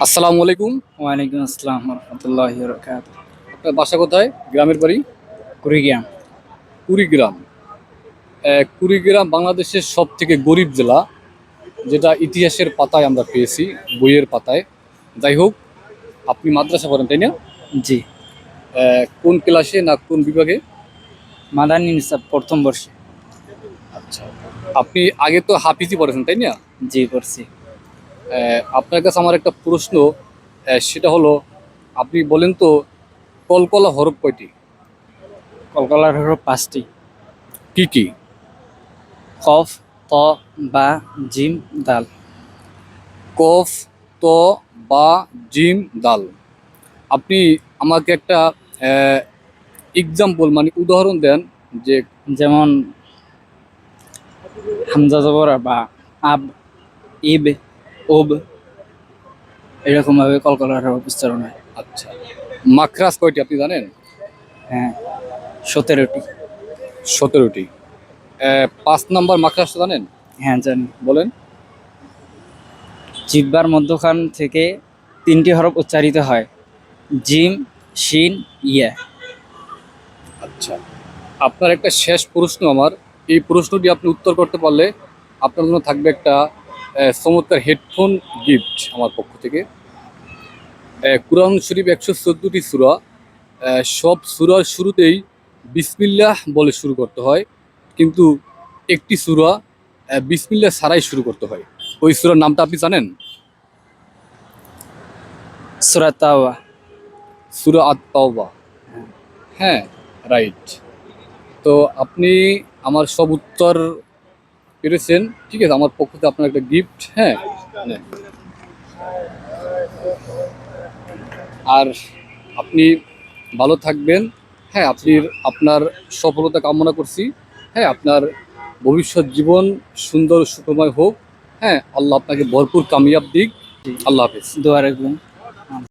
আসসালামু আলাইকুম। ওয়ালাইকুম আসসালাম রহমতুল্লাহি ওয়া বারাকাতুহু। আপনার বাসা কোথায়? গ্রামের বাড়ি? কুড়িগ্রাম। কুড়িগ্রাম। কুড়িগ্রাম বাংলাদেশের সবথেকে গরিব জেলা, যেটা ইতিহাসের পাতায় আমরা পেয়েছি, বইয়ের পাতায়। যাই হোক, আপনি মাদ্রাসা পড়েন, তাই না? জি। কোন ক্লাসে না কোন বিভাগে? মাদানী নিসাব প্রথম বর্ষে। আচ্ছা, আপনি আগে তো হাফিজি পড়েছেন, তাই না? জি, করছি। আপনার কাছে আমার একটা প্রশ্ন, সেটা হলো, আপনি বলেন তো, কলকলা হরফ কয়টি? কলকাতার হলো 5টি। কি কি? কফ, ত, বা, জিম, দাল। কফ, ত, বা, জিম, দাল। আপনি আমাকে একটা এক্সাম্পল মানে উদাহরণ দেন যে যেমন হামজা জবর বা, আব, ইব, ওব, এরকম ভাবে কলকাতার উচ্চারণ হয়। আচ্ছা, মাখরাজ কয়টি আপনি জানেন? হ্যাঁ, 17টি। 17টি। 5 নাম্বার মাখরাজটা জানেন? হ্যাঁ, জানি। বলেন। জিহ্বার মধ্যখান থেকে 3টি হরফ উচ্চারিত হয়: জিম, শিন, ইয়া। আচ্ছা, আপনার একটা শেষ প্রশ্ন আমার, এই প্রশ্নটি আপনি উত্তর করতে পারলে আপনার জন্য থাকবে একটা চমৎকার হেডফোন গিফট আমার পক্ষ থেকে। কুরআন শরীফ 114টি সূরা, সব সূরার শুরুতেই বিসমিল্লাহ বলে শুরু করতে হয়, কিন্তু একটি সূরা বিসমিল্লাহ ছাড়াই শুরু করতে হয়। ওই সূরার নামটা আপনি জানেন? সূরা তাওবা। সূরা আত-তাওবা। হ্যাঁ, রাইট। তো আপনি আমার সব উত্তর পেরেছেন, ঠিক আছে? আমার পক্ষ থেকে আপনার একটা গিফট। হ্যাঁ, নেন। আর আপনি ভালো থাকবেন। হ্যাঁ, আপনার সফলতা কামনা করছি। হ্যাঁ, আপনার ভবিষ্যৎ জীবন সুন্দর সুখময় হোক। হ্যাঁ, আল্লাহ আপনাকে ভরপুর কামিয়াব দিক। আল্লাহ হাফেজ। দোয়া রাখবেন।